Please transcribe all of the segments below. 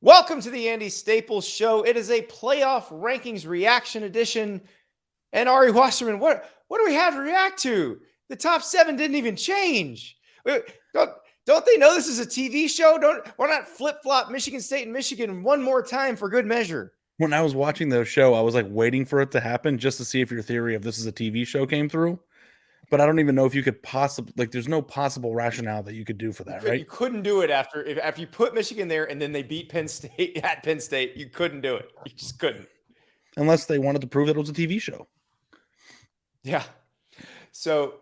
Welcome to the Andy Staples Show. It is a playoff rankings reaction edition. And Ari Wasserman, what do we have to react to? The top 7 didn't even change. Don't they know this is a TV show? Why not flip-flop Michigan State and Michigan one more time for good measure? When I was watching the show, I was like waiting for it to happen just to see if your theory of this is a TV show came through. But I don't even know if you could possibly, there's no possible rationale that you could do for that, right? You couldn't do it after you put Michigan there and then they beat Penn State at Penn State. You couldn't do it. You just couldn't. Unless they wanted to prove that it was a TV show. Yeah. So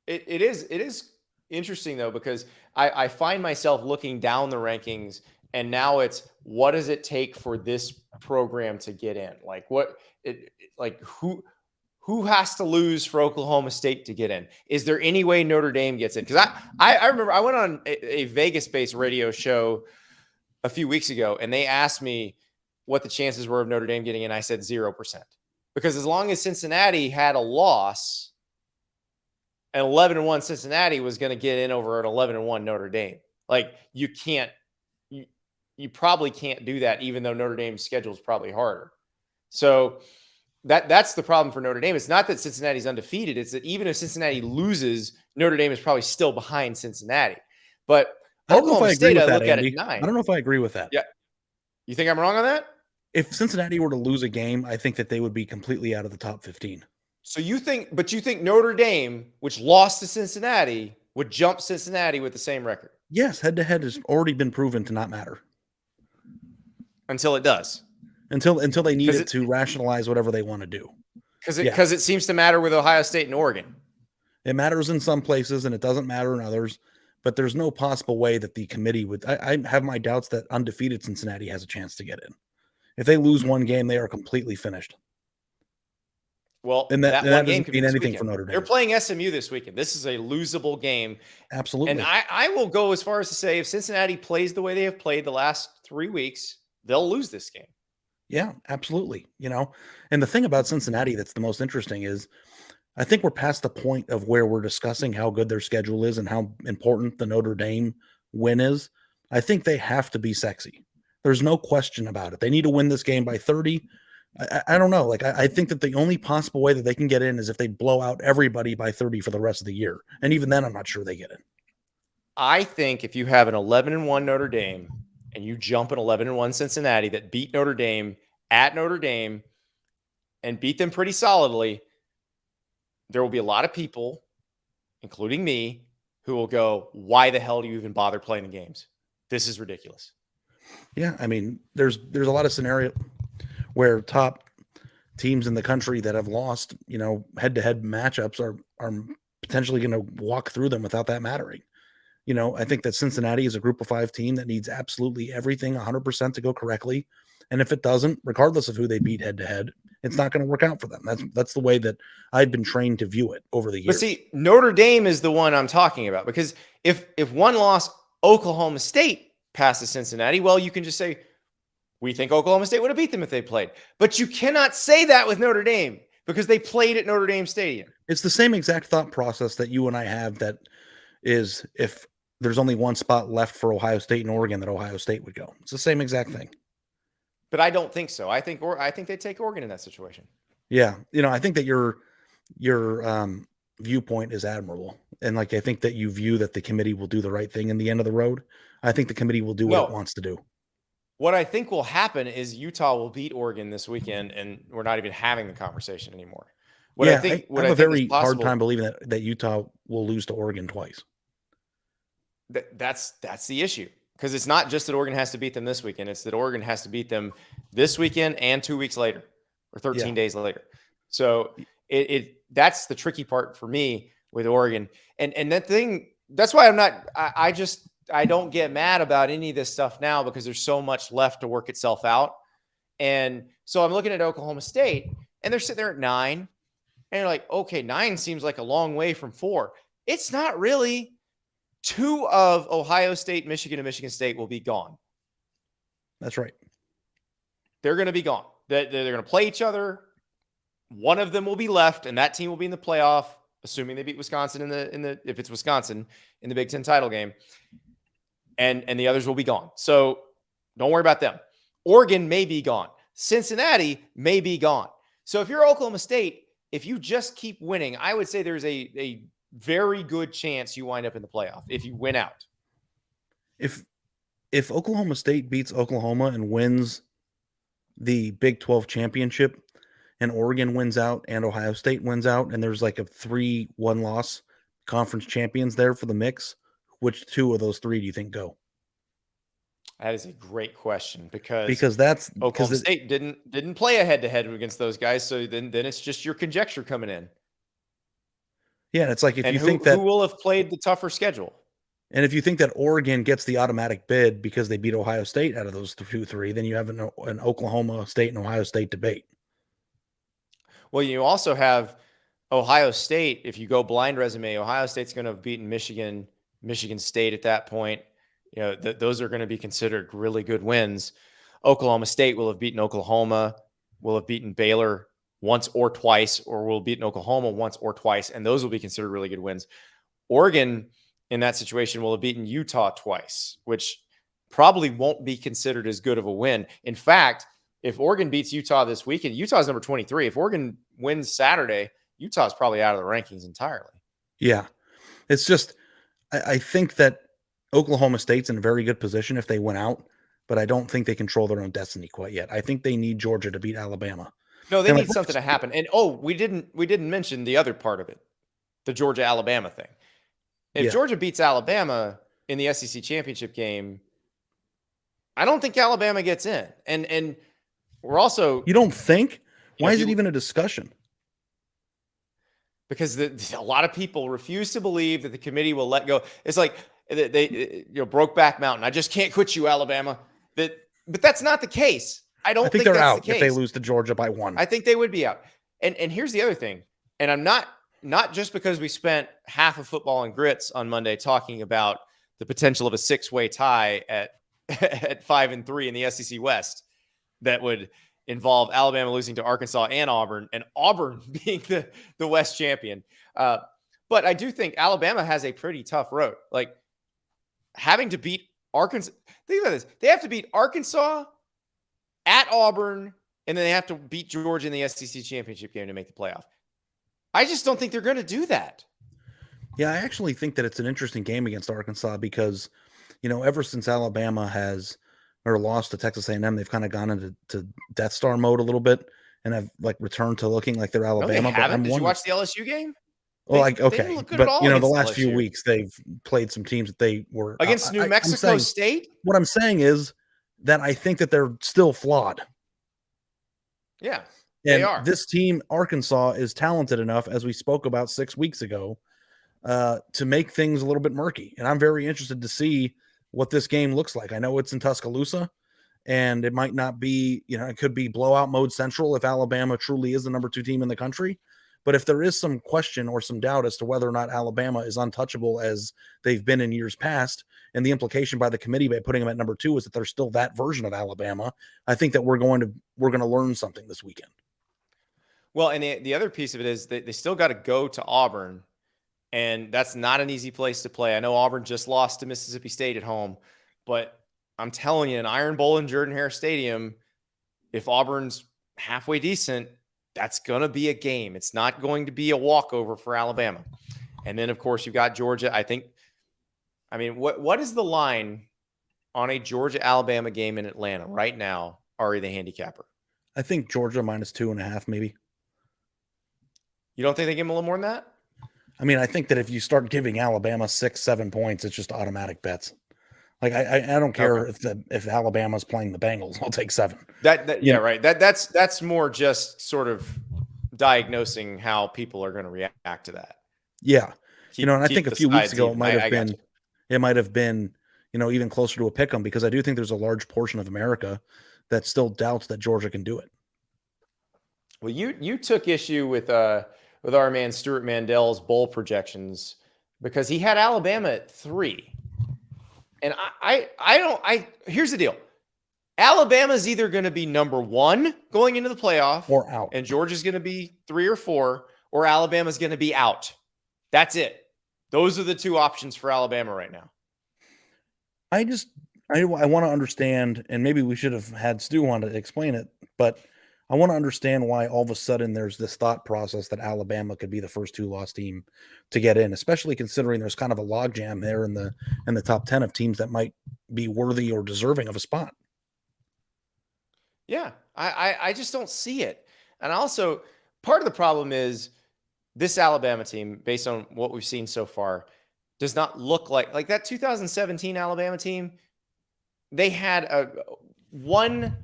it is interesting though, because I find myself looking down the rankings and now it's what does it take for this program to get in? Who has to lose for Oklahoma State to get in? Is there any way Notre Dame gets in? Because I remember I went on a Vegas-based radio show a few weeks ago, and they asked me what the chances were of Notre Dame getting in. I said 0%. Because as long as Cincinnati had a loss, an 11-1 Cincinnati was going to get in over an 11-1 Notre Dame. Like, you probably can't do that, even though Notre Dame's schedule is probably harder. So that's the problem for Notre Dame. It's not that Cincinnati's undefeated. It's that even if Cincinnati loses, Notre Dame is probably still behind Cincinnati. But Oklahoma State, I look at it 9. I don't know if I agree with that. Yeah. You think I'm wrong on that? If Cincinnati were to lose a game, I think that they would be completely out of the top 15. So you think Notre Dame, which lost to Cincinnati, would jump Cincinnati with the same record? Yes, head-to-head has already been proven to not matter. Until it does. Until they need it to rationalize whatever they want to do. Because it seems to matter with Ohio State and Oregon. It matters in some places and it doesn't matter in others. But there's no possible way that the committee would. I have my doubts that undefeated Cincinnati has a chance to get in. If they lose one game, they are completely finished. Well, and that doesn't mean anything for Notre Dame. They're playing SMU this weekend. This is a losable game. Absolutely. And I will go as far as to say if Cincinnati plays the way they have played the last 3 weeks, they'll lose this game. Yeah, absolutely. And the thing about Cincinnati that's the most interesting is I think we're past the point of where we're discussing how good their schedule is and how important the Notre Dame win is. I think they have to be sexy. There's no question about it. They need to win this game by 30. I don't know. I think that the only possible way that they can get in is if they blow out everybody by 30 for the rest of the year. And even then, I'm not sure they get in. I think if you have an 11-1 Notre Dame and you jump an 11-1 Cincinnati that beat Notre Dame at Notre Dame and beat them pretty solidly, there will be a lot of people, including me, who will go, why the hell do you even bother playing the games? This is ridiculous. Yeah, I mean, there's a lot of scenario where top teams in the country that have lost, head-to-head matchups are potentially going to walk through them without that mattering. I think that Cincinnati is a group of 5 team that needs absolutely everything 100% to go correctly. And if it doesn't, regardless of who they beat head-to-head, it's not going to work out for them. That's the way that I've been trained to view it over the years. But see, Notre Dame is the one I'm talking about, because if one loss, Oklahoma State passes Cincinnati, well, you can just say, we think Oklahoma State would have beat them if they played. But you cannot say that with Notre Dame because they played at Notre Dame Stadium. It's the same exact thought process that you and I have, that is if there's only one spot left for Ohio State and Oregon, that Ohio State would go. It's the same exact thing. But I don't think so. I think they take Oregon in that situation. Yeah. I think that your viewpoint is admirable. And I think that you view that the committee will do the right thing in the end of the road. I think the committee will do what it wants to do. What I think will happen is Utah will beat Oregon this weekend, and we're not even having the conversation anymore. I have a very hard time believing that Utah will lose to Oregon twice. That's the issue, because it's not just that Oregon has to beat them this weekend. It's that Oregon has to beat them this weekend and 2 weeks later or 13 days later. So that's the tricky part for me with Oregon. And that's why I don't get mad about any of this stuff now, because there's so much left to work itself out. And so I'm looking at Oklahoma State and they're sitting there at 9 and you're like, okay, 9 seems like a long way from 4. It's not really. 2 of Ohio State, Michigan, and Michigan State will be gone. That's right. They're going to be gone. They're going to play each other. One of them will be left, and that team will be in the playoff, assuming they beat Wisconsin if it's Wisconsin in the Big Ten title game. And the others will be gone. So don't worry about them. Oregon may be gone. Cincinnati may be gone. So if you're Oklahoma State, if you just keep winning, I would say there's a very good chance you wind up in the playoff if you win out. If Oklahoma State beats Oklahoma and wins the Big 12 championship, and Oregon wins out and Ohio State wins out, and there's like a 3-1 loss conference champions there for the mix, which two of those three do you think go? That is a great question because Oklahoma State didn't play a head-to-head against those guys, so then it's just your conjecture coming in. Yeah, it's like if you think who will have played the tougher schedule, and if you think that Oregon gets the automatic bid because they beat Ohio State out of those 2-3, then you have an Oklahoma State and Ohio State debate. Well, you also have Ohio State. If you go blind resume, Ohio State's going to have beaten Michigan State at that point. You know, those are going to be considered really good wins. Oklahoma State will have beaten Oklahoma, will have beaten Baylor once or twice, or will have beaten Oklahoma once or twice, and those will be considered really good wins. Oregon, in that situation, will have beaten Utah twice, which probably won't be considered as good of a win. In fact, if Oregon beats Utah this weekend, Utah's number 23. If Oregon wins Saturday, Utah's probably out of the rankings entirely. Yeah. It's just, I think that Oklahoma State's in a very good position if they win out, but I don't think they control their own destiny quite yet. I think they need Georgia to beat Alabama. No, they need something to happen. And we didn't mention the other part of it, the Georgia-Alabama thing. If Georgia beats Alabama in the SEC championship game, I don't think Alabama gets in. And we're also... You don't think? Why is it even a discussion? Because a lot of people refuse to believe that the committee will let go. It's like they Brokeback Mountain. I just can't quit you, Alabama. But that's not the case. I think they're that's out the case. If they lose to Georgia by 1. I think they would be out. And here's the other thing. And I'm not just because we spent half of Football and Grits on Monday talking about the potential of a 6-way tie at 5-3 in the SEC West that would involve Alabama losing to Arkansas and Auburn being the West champion. But I do think Alabama has a pretty tough road. Like having to beat Arkansas. Think about this. They have to beat Arkansas at Auburn, and then they have to beat Georgia in the SEC championship game to make the playoff. I just don't think they're going to do that. Yeah, I actually think that it's an interesting game against Arkansas because, ever since Alabama lost to Texas A&M, they've kind of gone into Death Star mode a little bit and have returned to looking like they're Alabama. No, they haven't. Did you watch the LSU game? Well, okay, but the last few weeks they've played some teams that they were against New Mexico State. What I'm saying is that I think that they're still flawed. Yeah, and they are. This team, Arkansas, is talented enough, as we spoke about 6 weeks ago, to make things a little bit murky. And I'm very interested to see what this game looks like. I know it's in Tuscaloosa, and it might not be, it could be blowout mode central if Alabama truly is the number 2 team in the country. But if there is some question or some doubt as to whether or not Alabama is untouchable as they've been in years past, and the implication by the committee by putting them at number 2 is that they're still that version of Alabama, I think that we're going to learn something this weekend. Well, and the other piece of it is that they still got to go to Auburn, and that's not an easy place to play. I know Auburn just lost to Mississippi State at home, but I'm telling you, an Iron Bowl in Jordan-Hare Stadium, if Auburn's halfway decent, that's going to be a game. It's not going to be a walkover for Alabama. And then, of course, you've got Georgia. What is the line on a Georgia-Alabama game in Atlanta right now, Ari, the handicapper? I think Georgia -2.5, maybe. You don't think they give them a little more than that? I think that if you start giving Alabama 6-7 points, it's just automatic bets. Like I don't care if Alabama's playing the Bengals, I'll take 7. Right. That's more just sort of diagnosing how people are going to react to that. Yeah, and I think a few weeks ago it might have been even closer to a pick 'em because I do think there's a large portion of America that still doubts that Georgia can do it. Well, you took issue with our man Stuart Mandel's bowl projections because he had Alabama at 3. And here's the deal. Alabama's either going to be number 1 going into the playoff or out, and Georgia's going to be 3 or 4, or Alabama's going to be out. That's it. Those are the 2 options for Alabama right now. I want to understand, and maybe we should have had Stu on to explain it, but I want to understand why all of a sudden there's this thought process that Alabama could be the first two-loss team to get in, especially considering there's kind of a logjam there in the top 10 of teams that might be worthy or deserving of a spot. Yeah, I just don't see it. And also, part of the problem is this Alabama team, based on what we've seen so far, does not look like that 2017 Alabama team. They had one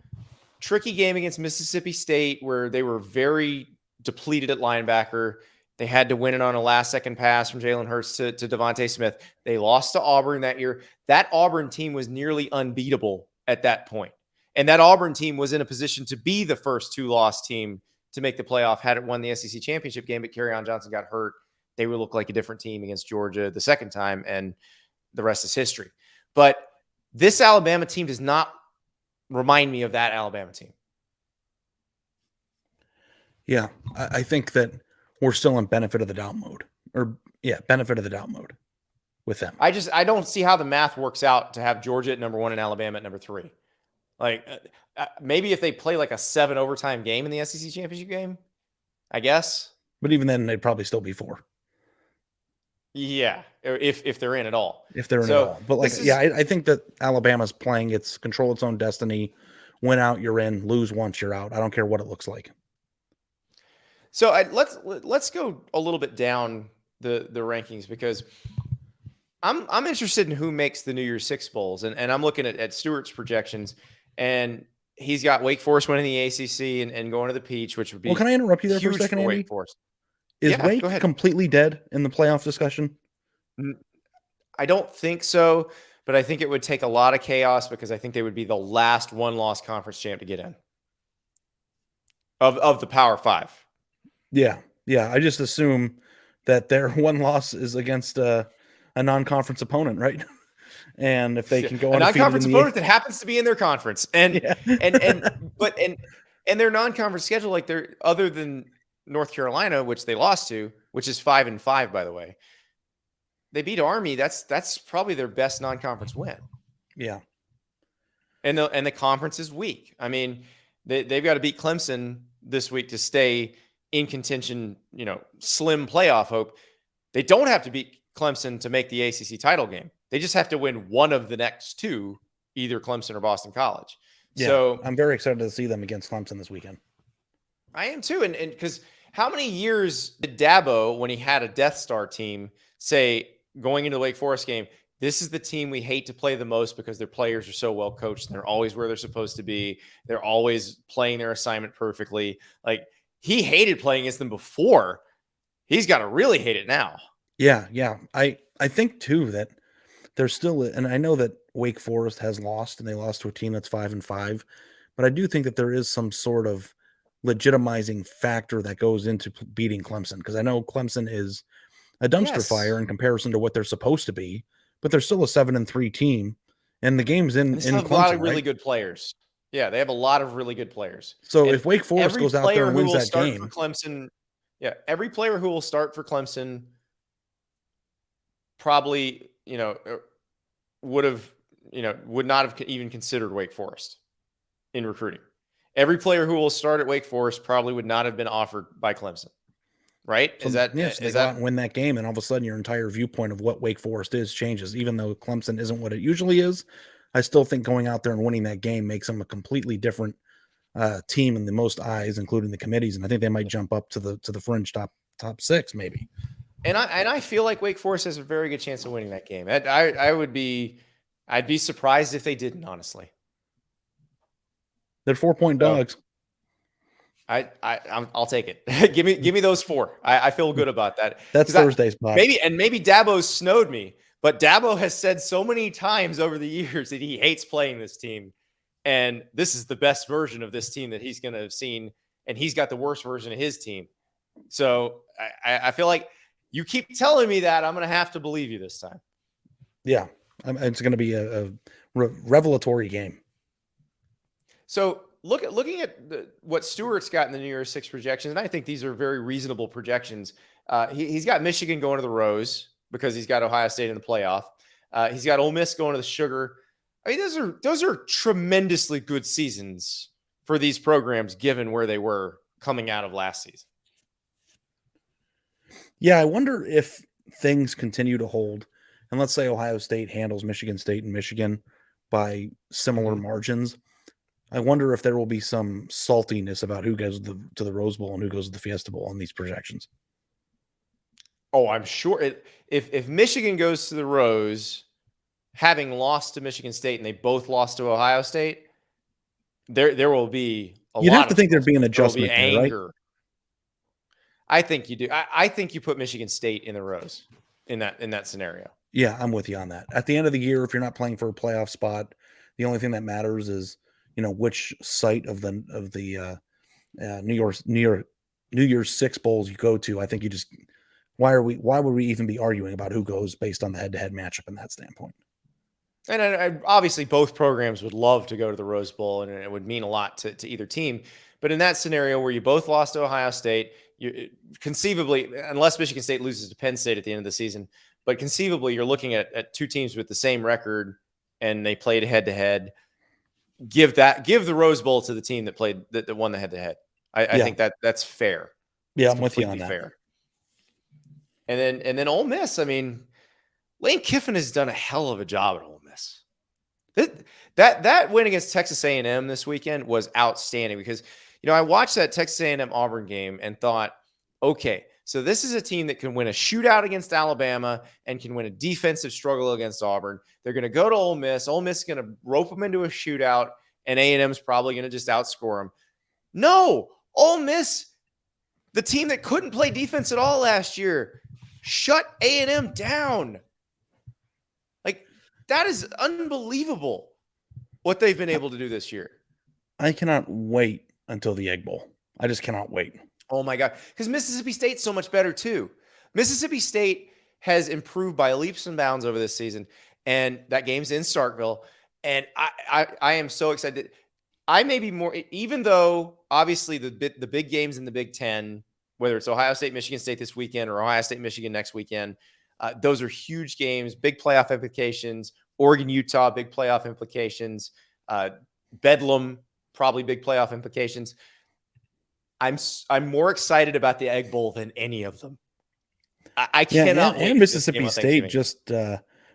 tricky game against Mississippi State where they were very depleted at linebacker. They had to win it on a last-second pass from Jalen Hurts to Devontae Smith. They lost to Auburn that year. That Auburn team was nearly unbeatable at that point. And that Auburn team was in a position to be the first two-loss team to make the playoff had it won the SEC championship game, but Kerryon Johnson got hurt. They would look like a different team against Georgia the second time, and the rest is history. But this Alabama team does not remind me of that Alabama team. Yeah, I think that we're still in benefit of the doubt mode, benefit of the doubt mode with them. I don't see how the math works out to have Georgia at number 1 and Alabama at number 3. Like maybe if they play like a 7 overtime game in the SEC championship game, I guess. But even then, they'd probably still be 4. Yeah, if they're in at all. If they're in at all. But I think that Alabama's playing control its own destiny. Win out, you're in. Lose once, you're out. I don't care what it looks like. So let's go a little bit down the rankings, because I'm interested in who makes the New Year's Six bowls, and I'm looking at Stewart's projections, and he's got Wake Forest winning the ACC and going to the Peach, which would be can I interrupt you there for a second, Andy? Wake Forest. Is Wake completely dead in the playoff discussion? I don't think so, but I think it would take a lot of chaos, because I think they would be the last one-loss conference champ to get in of the Power Five. Yeah. I just assume that their one loss is against a non-conference opponent, right? And if they can go on a non-conference opponent that happens to be in their conference, and their non-conference schedule, like they're other than North Carolina, which they lost to, which is 5-5, by the way. They beat Army. That's probably their best non-conference win. Yeah. And the conference is weak. I mean, they've got to beat Clemson this week to stay in contention, slim playoff hope. They don't have to beat Clemson to make the ACC title game. They just have to win one of the next two, either Clemson or Boston College. Yeah, so I'm very excited to see them against Clemson this weekend. I am too. And because how many years did Dabo, when he had a Death Star team, say going into the Wake Forest game, this is the team we hate to play the most because their players are so well coached and they're always where they're supposed to be. They're always playing their assignment perfectly. Like, he hated playing against them before. He's got to really hate it now. Yeah. I think too that there's still, and I know that Wake Forest has lost, and they lost to a team that's 5-5, but I do think that there is some sort of legitimizing factor that goes into beating Clemson, because I know Clemson is a dumpster fire in comparison to what they're supposed to be, but they're still a 7-3 team, and the game's in Clemson. A lot of really good players. Yeah, they have a lot of really good players. So if Wake Forest goes out there and wins that game, for Clemson, every player who will start for Clemson probably, would not have even considered Wake Forest in recruiting. Every player who will start at Wake Forest probably would not have been offered by Clemson. Right? So, they go out and win that game, and all of a sudden your entire viewpoint of what Wake Forest is changes. Even though Clemson isn't what it usually is, I still think going out there and winning that game makes them a completely different team in the most eyes, including the committees. And I think they might jump up to the fringe top 6, maybe. And I feel like Wake Forest has a very good chance of winning that game. I'd be surprised if they didn't, honestly. They're 4-point dogs. I'll take it. give me those 4. I feel good about that. That's Thursday's pod. Maybe Dabo's snowed me, but Dabo has said so many times over the years that he hates playing this team, and this is the best version of this team that he's going to have seen, and he's got the worst version of his team. So I feel like you keep telling me that, I'm going to have to believe you this time. Yeah, it's going to be a revelatory game. So looking at what Stewart's got in the New Year's Six projections, and I think these are very reasonable projections. He's got Michigan going to the Rose because he's got Ohio State in the playoff. He's got Ole Miss going to the Sugar. I mean, those are tremendously good seasons for these programs, given where they were coming out of last season. Yeah, I wonder if things continue to hold, and let's say Ohio State handles Michigan State and Michigan by similar margins. I wonder if there will be some saltiness about who goes to the Rose Bowl and who goes to the Fiesta Bowl on these projections. Oh, I'm sure if Michigan goes to the Rose, having lost to Michigan State and they both lost to Ohio State, there will be a You'd lot have to of think there'd be an there will be adjustment there, right? anger. I think you do. I think you put Michigan State in the Rose in that scenario. Yeah, I'm with you on that. At the end of the year, if you're not playing for a playoff spot, the only thing that matters is which site of the New Year's Six bowls you go to. I think you just why would we even be arguing about who goes based on the head-to-head matchup in that standpoint? And obviously, both programs would love to go to the Rose Bowl, and it would mean a lot to either team. But in that scenario where you both lost to Ohio State, conceivably, unless Michigan State loses to Penn State at the end of the season, but conceivably, you're looking at two teams with the same record, and they played head-to-head. Give the Rose Bowl to the team that won the head-to-head. I think that's fair. Yeah, it's I'm with you on that. Fair. And then Ole Miss. I mean, Lane Kiffin has done a hell of a job at Ole Miss. That win against Texas A&M this weekend was outstanding because I watched that Texas A&M Auburn game and thought, okay, so this is a team that can win a shootout against Alabama and can win a defensive struggle against Auburn. They're going to go to Ole Miss. Ole Miss is going to rope them into a shootout, and A&M is probably going to just outscore them. No, Ole Miss, the team that couldn't play defense at all last year, shut A&M down. Like, that is unbelievable what they've been able to do this year. I cannot wait until the Egg Bowl. I just cannot wait. Oh, my God. Because Mississippi State's so much better, too. Mississippi State has improved by leaps and bounds over this season, and that game's in Starkville. And I am so excited. I may be more, even though obviously the big games in the Big Ten, whether it's Ohio State, Michigan State this weekend or Ohio State, Michigan next weekend, those are huge games, big playoff implications. Oregon, Utah, big playoff implications. Bedlam, probably big playoff implications. I'm more excited about the Egg Bowl than any of them. I cannot wait. And Mississippi State just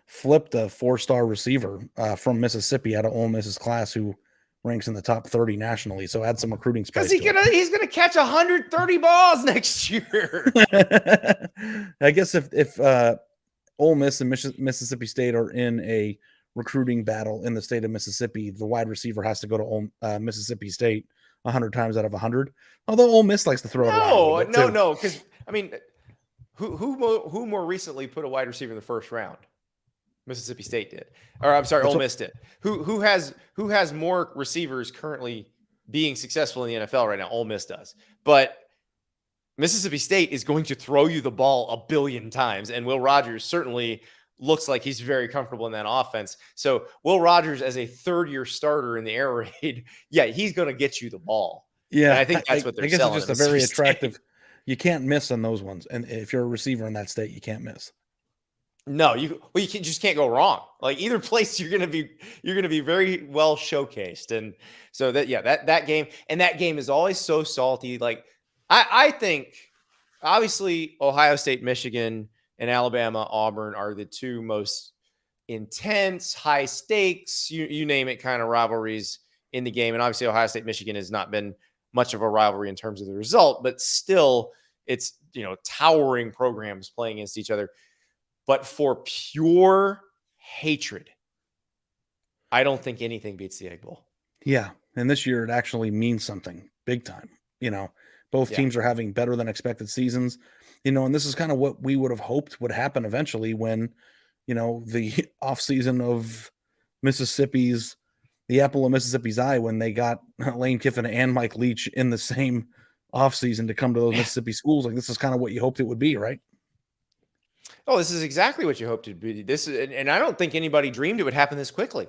flipped a 4-star receiver from Mississippi out of Ole Miss's class who ranks in the top 30 nationally. So add some recruiting spice. Because he's gonna catch 130 balls next year. I guess if Ole Miss and Mississippi State are in a recruiting battle in the state of Mississippi, the wide receiver has to go to Mississippi State 100 times out of 100. Although Ole Miss likes to throw it around. No. Because I mean, who more recently put a wide receiver in the first round? Mississippi State did, or I'm sorry, Ole Miss did. Who has more receivers currently being successful in the NFL right now? Ole Miss does, but Mississippi State is going to throw you the ball 1 billion times, and Will Rogers certainly looks like he's very comfortable in that offense. So Will Rogers, as a third-year starter in the air raid, he's going to get you the ball. Yeah, and I think that's what they're selling. It's just a very attractive. You can't miss on those ones, and if you're a receiver in that state, you can't miss. No, you just can't go wrong. Like either place, you're gonna be very well showcased, and so that game is always so salty. Like I think obviously Ohio State, Michigan, and Alabama, Auburn are the two most intense, high stakes, you name it, kind of rivalries in the game. And obviously Ohio State, Michigan has not been much of a rivalry in terms of the result, but still it's towering programs playing against each other. But for pure hatred, I don't think anything beats the Egg Bowl. Yeah. And this year it actually means something big time. Both teams are having better than expected seasons, and this is kind of what we would have hoped would happen eventually when, the offseason of the apple of Mississippi's eye, when they got Lane Kiffin and Mike Leach in the same offseason to come to those Mississippi schools. Like this is kind of what you hoped it would be, right? Oh, this is exactly what you hoped it would be. And I don't think anybody dreamed it would happen this quickly,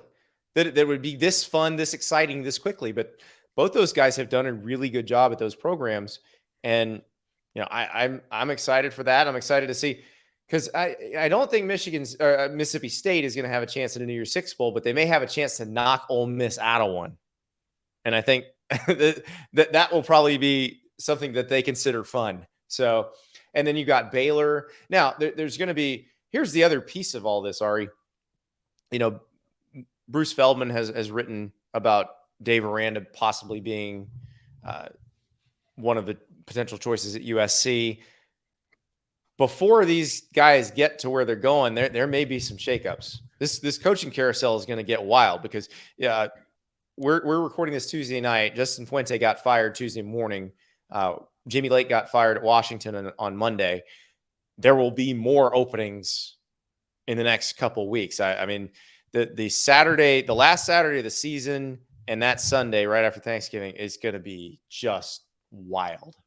that it would be this fun, this exciting, this quickly. But both those guys have done a really good job at those programs, and I'm excited for that. I'm excited to see Because I don't think Mississippi State is going to have a chance at a New Year's Six Bowl, but they may have a chance to knock Ole Miss out of one. And I think that will probably be something that they consider fun. So, and then you got Baylor. Now, there's going to be, here's the other piece of all this, Ari. Bruce Feldman has written about Dave Aranda possibly being one of the potential choices at USC. Before these guys get to where they're going, there may be some shakeups. This coaching carousel is going to get wild because we're recording this Tuesday night. Justin Fuente got fired Tuesday morning. Jimmy Lake got fired at Washington on Monday. There will be more openings in the next couple of weeks. I mean, the last Saturday of the season and that Sunday right after Thanksgiving is going to be just wild.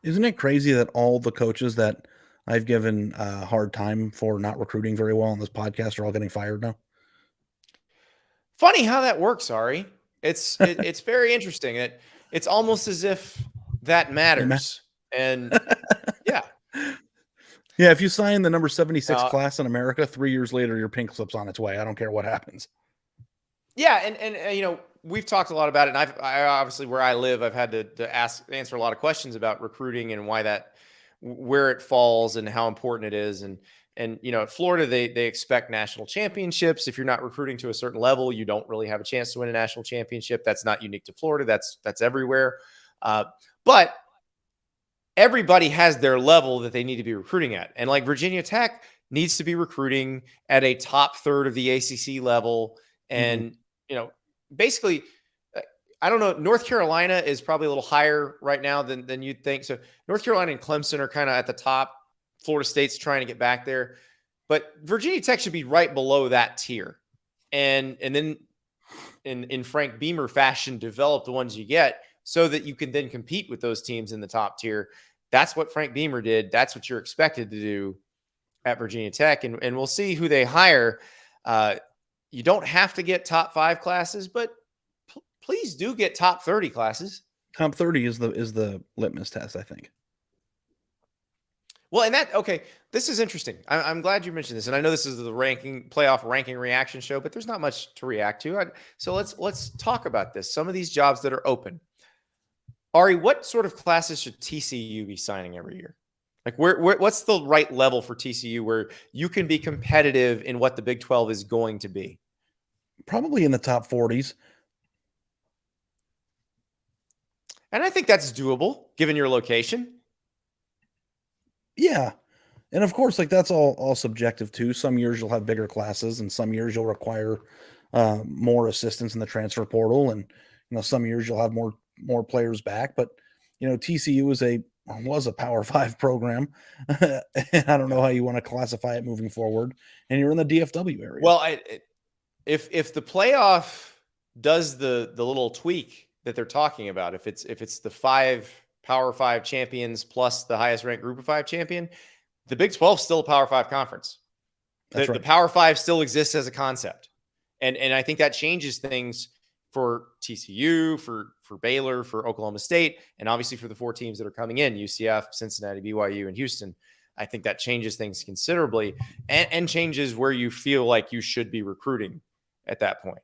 Isn't it crazy that all the coaches that I've given a hard time for not recruiting very well on this podcast are all getting fired now? Funny how that works, Ari. It's very interesting. It's almost as if that matters. And yeah. Yeah, if you sign the number 76 class in America, 3 years later, your pink slip's on its way. I don't care what happens. Yeah, and we've talked a lot about it. And I obviously, where I live, I've had to answer a lot of questions about recruiting and where it falls and how important it is. And at Florida, they expect national championships. If you're not recruiting to a certain level, you don't really have a chance to win a national championship. That's not unique to Florida. That's everywhere. But everybody has their level that they need to be recruiting at. And like Virginia Tech needs to be recruiting at a top third of the ACC level. And, basically, I don't know, North Carolina is probably a little higher right now than you'd think. So North Carolina and Clemson are kind of at the top. Florida State's trying to get back there. But Virginia Tech should be right below that tier. And then in Frank Beamer fashion, develop the ones you get so that you can then compete with those teams in the top tier. That's what Frank Beamer did. That's what you're expected to do at Virginia Tech. And we'll see who they hire. You don't have to get top 5 classes, but please do get top 30 classes. Top 30 is the litmus test, I think. Well, this is interesting. I'm glad you mentioned this. And I know this is the playoff ranking reaction show, but there's not much to react to. So let's talk about this. Some of these jobs that are open. Ari, what sort of classes should TCU be signing every year? Like what's the right level for TCU where you can be competitive in what the Big 12 is going to be? Probably in the top 40s. And I think that's doable given your location. Yeah. And of course, like that's all subjective too. Some years you'll have bigger classes and some years you'll require more assistance in the transfer portal. And, some years you'll have more players back, but TCU was a Power 5 program. And I don't know how you want to classify it moving forward. And you're in the DFW area. Well, if the playoff does the little tweak that they're talking about, if it's the 5 Power 5 champions plus the highest ranked Group of 5 champion, the Big 12 is still a Power 5 conference. That's right. The Power 5 still exists as a concept, and I think that changes things for TCU, for Baylor, for Oklahoma State, and obviously for the 4 teams that are coming in: UCF, Cincinnati, BYU, and Houston. I think that changes things considerably, and changes where you feel like you should be recruiting at that point.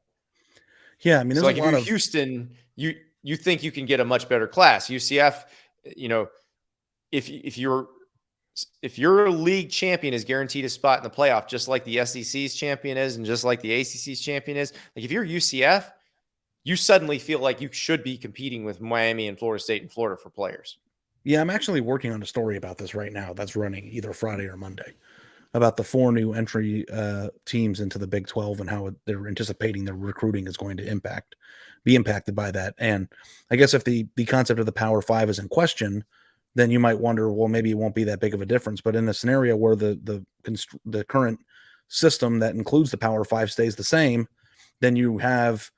Yeah, I mean, so like if you're Houston, you think you can get a much better class. UCF, if your league champion is guaranteed a spot in the playoff, just like the SEC's champion is, and just like the ACC's champion is, like if you're UCF, you suddenly feel like you should be competing with Miami and Florida State and Florida for players. Yeah, I'm actually working on a story about this right now that's running either Friday or Monday about the 4 new entry teams into the Big 12 and how they're anticipating their recruiting is going to be impacted by that. And I guess if the concept of the Power 5 is in question, then you might wonder, well, maybe it won't be that big of a difference. But in the scenario where the current system that includes the Power 5 stays the same, then you have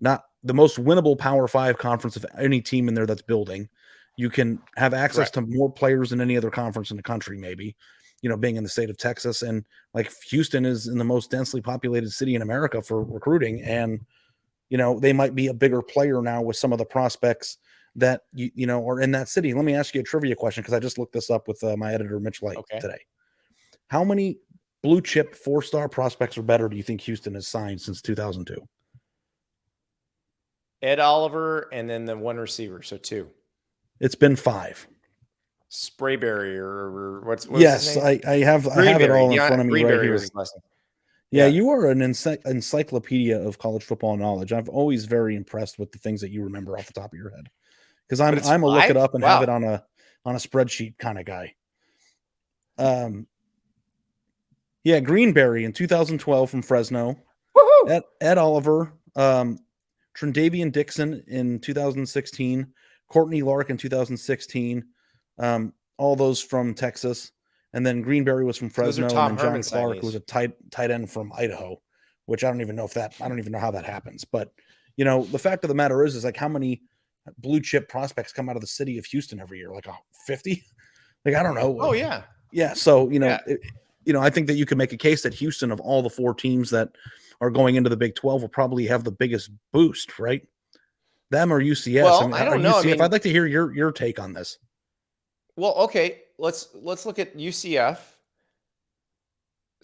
not the most winnable Power 5 conference of any team in there that's building. You can have access to more players than any other conference in the country, maybe, being in the state of Texas. And like Houston is in the most densely populated city in America for recruiting. And, they might be a bigger player now with some of the prospects that, are in that city. Let me ask you a trivia question, because I just looked this up with my editor, Mitch Light, today. How many blue chip 4-star prospects or better do you think Houston has signed since 2002? Ed Oliver and then the one receiver, so 2. It's been 5. Sprayberry or what was his Yes, name? I have it Greenberry. all in front of me right Greenberry here. was his last name. Yeah, Yeah. you are an encyclopedia of college football knowledge. I'm always very impressed with the things that you remember off the top of your head. Because But it's I'm a look it 5? up and have Wow. it on a spreadsheet kind of guy. Yeah, Greenberry in 2012 from Fresno. Woohoo! Ed Oliver, Trendavian Dixon in 2016, Courtney Lark in 2016, all those from Texas. And then Greenberry was from So those are Fresno, and Tom then John Herman Clark, who signees. was a tight end from Idaho, which I don't even know how that happens. But the fact of the matter is like how many blue chip prospects come out of the city of Houston every year? Like 50? Like I don't know. Oh yeah. Yeah. So Yeah. I think that you can make a case that Houston, of all the 4 teams that are going into the Big 12, will probably have the biggest boost, right? Them or UCS. Well, I mean, I don't know. I UCF. mean, I'd like to hear your take on this. well, okay. Let's look at UCF.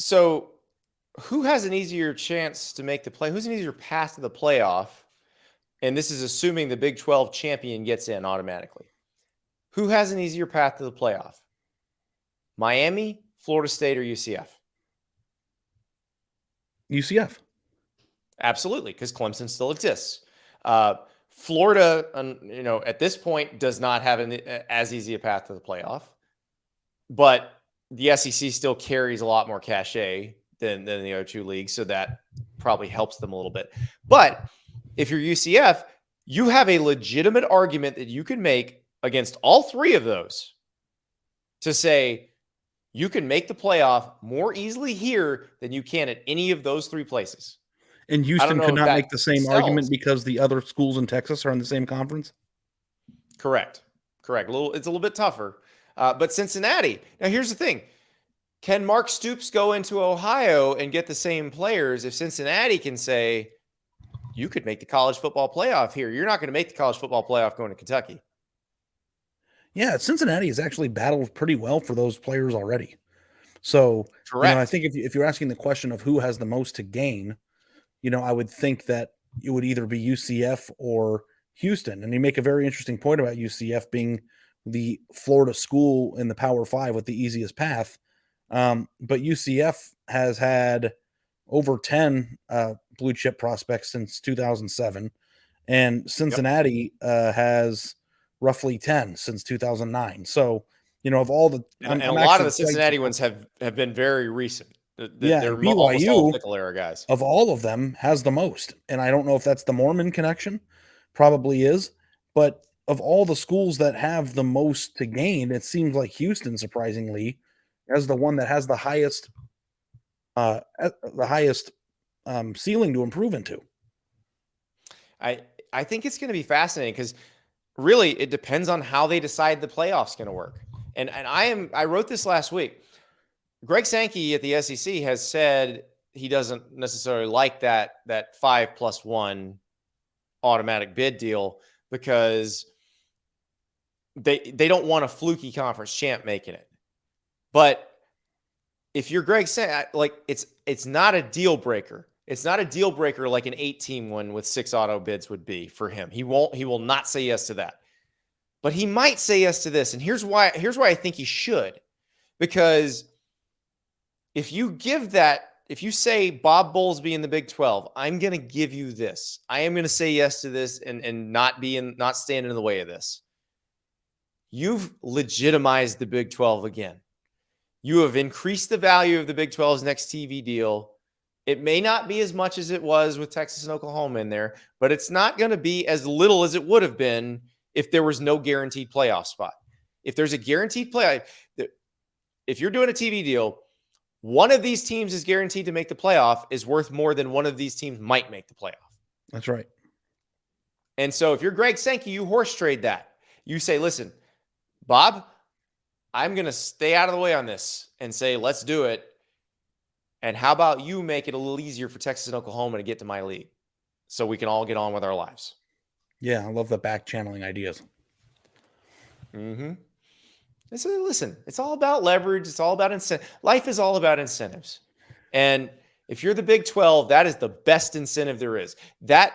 So, who has an easier chance to make the play? Who's an easier path to the playoff? And this is assuming the Big 12 champion gets in automatically. Who has an easier path to the playoff? Miami, Florida State, or UCF? UCF. Absolutely, because Clemson still exists. Florida, at this point, does not have as easy a path to the playoff, but the SEC still carries a lot more cachet than the other 2 leagues, so that probably helps them a little bit. But if you're UCF, you have a legitimate argument that you can make against all 3 of those to say you can make the playoff more easily here than you can at any of those 3 places. And I don't Houston know could if not that make the same sells. argument because the other schools in Texas are in the same conference. Correct. It's a little bit tougher. But Cincinnati. Now, here's the thing: can Mark Stoops go into Ohio and get the same players? If Cincinnati can say, you could make the college football playoff here, you're not going to make the college football playoff going to Kentucky. Yeah, Cincinnati has actually battled pretty well for those players already. So, I Correct. think if you're asking the question of who has the most to gain, I would think that it would either be UCF or Houston. And you make a very interesting point about UCF being the Florida school in the Power 5 with the easiest path. But UCF has had over 10 blue chip prospects since 2007. And Cincinnati has roughly 10 since 2009. So, of all the, And a I'm lot of actually the quite Cincinnati surprised. ones have been very recent. Yeah, They're and almost all BYU, Fickle era guys. of all of them, has the most. And I don't know if that's the Mormon connection, probably is. But of all the schools that have the most to gain, it seems like Houston, surprisingly, as the one that has the highest ceiling to improve into. I think it's going to be fascinating because really it depends on how they decide the playoffs going to work. And I wrote this last week. Greg Sankey at the SEC has said he doesn't necessarily like that 5+1 automatic bid deal because they don't want a fluky conference champ making it. But if you're Greg Sankey, like it's not a deal breaker. It's not a deal breaker like an 8-team one with 6 auto bids would be for him. He will not say yes to that. But he might say yes to this. And here's why I think he should. Because if you say Bob Bowlesby in the Big 12, I'm going to give you this. I am going to say yes to this and not stand in the way of this. You've legitimized the Big 12 again. You have increased the value of the Big 12's next TV deal. It may not be as much as it was with Texas and Oklahoma in there, but it's not going to be as little as it would have been if there was no guaranteed playoff spot. If there's a guaranteed playoff, if you're doing a TV deal, one of these teams is guaranteed to make the playoff is worth more than one of these teams might make the playoff. That's right. And so if you're Greg Sankey, you horse trade that. You say, listen, Bob, I'm going to stay out of the way on this and say, let's do it. And how about you make it a little easier for Texas and Oklahoma to get to my league so we can all get on with our lives? Yeah, I love the back channeling ideas. Mm-hmm. Listen, it's all about leverage. It's all about incentive. Life is all about incentives. And if you're the Big 12, that is the best incentive there is. That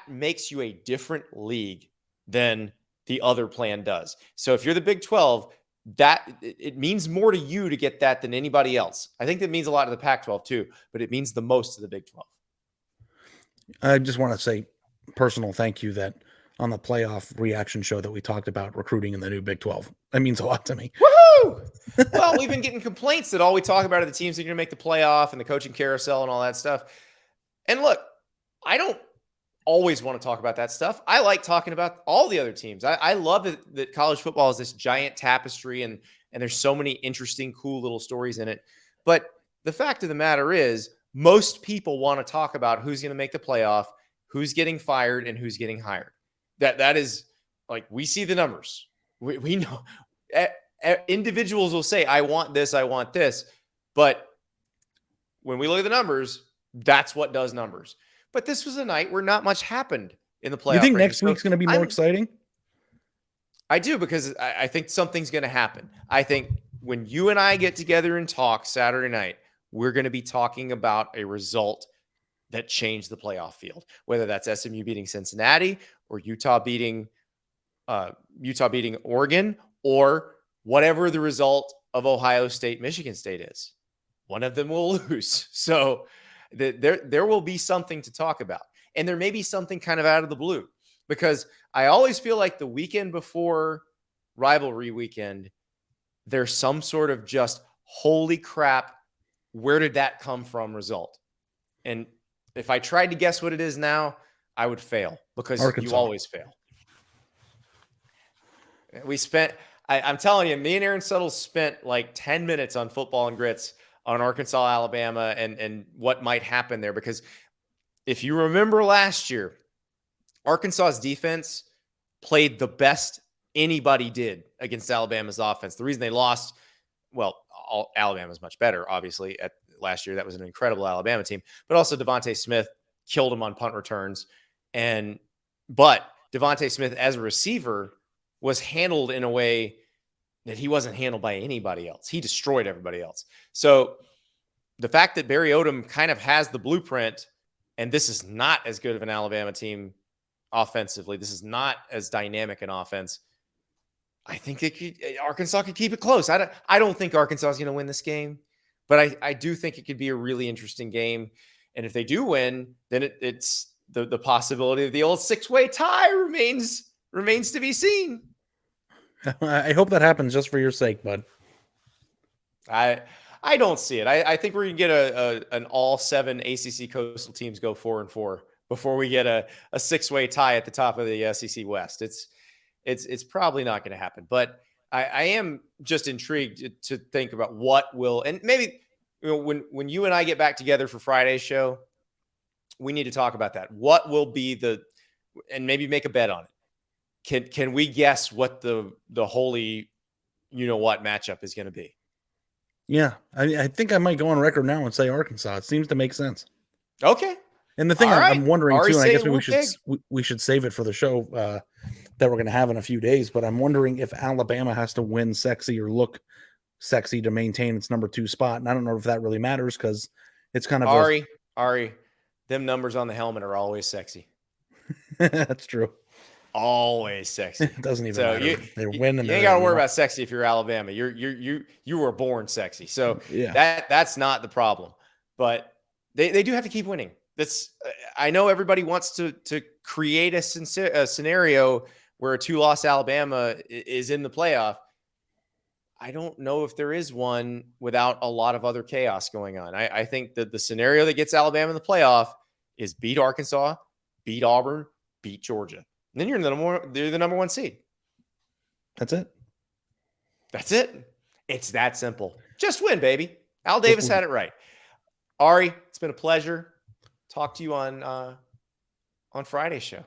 makes you a different league than the other plan does. So if you're the Big 12, that it means more to you to get that than anybody else. I think that means a lot to the Pac-12 too, but it means the most to the Big 12. I just want to say personal thank you that on the playoff reaction show that we talked about recruiting in the new Big 12. That means a lot to me. Woohoo! Well, we've been getting complaints that all we talk about are the teams that are going to make the playoff and the coaching carousel and all that stuff. And look, I don't always want to talk about that stuff. I like talking about all the other teams. I love that college football is this giant tapestry and there's so many interesting, cool little stories in it. But the fact of the matter is, most people want to talk about who's going to make the playoff, who's getting fired, and who's getting hired. That is like, we see the numbers. We know individuals will say, I want this. But when we look at the numbers, that's what does numbers. But this was a night where not much happened in the playoff. You think next week's going to be more exciting? I do, because I think something's going to happen. I think when you and I get together and talk Saturday night, we're going to be talking about a result that changed the playoff field, whether that's SMU beating Cincinnati or Utah beating Oregon, or whatever the result of Ohio State, Michigan State is. One of them will lose. So there will be something to talk about. And there may be something kind of out of the blue, because I always feel like the weekend before rivalry weekend, there's some sort of just, holy crap, where did that come from result? And if I tried to guess what it is now, I would fail, because Arkansas. You always fail. I'm telling you, me and Aaron Suttles spent like 10 minutes on Football and Grits on Arkansas, Alabama, and what might happen there. Because if you remember last year, Arkansas's defense played the best anybody did against Alabama's offense. The reason they lost, well, Alabama's much better, obviously, at last year. That was an incredible Alabama team. But also Devontae Smith killed him on punt returns. But Devontae Smith as a receiver was handled in a way that he wasn't handled by anybody else. He destroyed everybody else. So the fact that Barry Odom kind of has the blueprint, and this is not as good of an Alabama team offensively, this is not as dynamic an offense, I think Arkansas could keep it close. I don't think Arkansas is going to win this game, but I do think it could be a really interesting game. And if they do win, then it's the possibility of the old 6-way tie remains to be seen. I hope that happens just for your sake, bud. I don't see it. I think we're going to get an all 7 ACC coastal teams go 4-4 before we get a 6-way tie at the top of the SEC West. It's probably not going to happen, but I am just intrigued to think about what will, and maybe, when you and I get back together for Friday's show, we need to talk about that. What will be and maybe make a bet on it. Can we guess what the holy, what matchup is going to be? Yeah, I think I might go on record now and say Arkansas. It seems to make sense. Okay. And the thing I'm wondering too, and I guess we should save it for the show that we're going to have in a few days, but I'm wondering if Alabama has to win sexy or look sexy to maintain its number 2 spot. And I don't know if that really matters, because it's kind of Ari, them numbers on the helmet are always sexy. That's true. Always sexy. It doesn't even matter. They're winning. You ain't got to worry about sexy if you're Alabama. You were born sexy. So yeah, that's not the problem. But they do have to keep winning. I know everybody wants to create a scenario where a 2-loss Alabama is in the playoff. I don't know if there is one without a lot of other chaos going on. I think that the scenario that gets Alabama in the playoff is beat Arkansas, beat Auburn, beat Georgia. And then you're the number 1 seed. That's it. It's that simple. Just win, baby. Al Davis had it right. Ari, it's been a pleasure. Talk to you on Friday's show.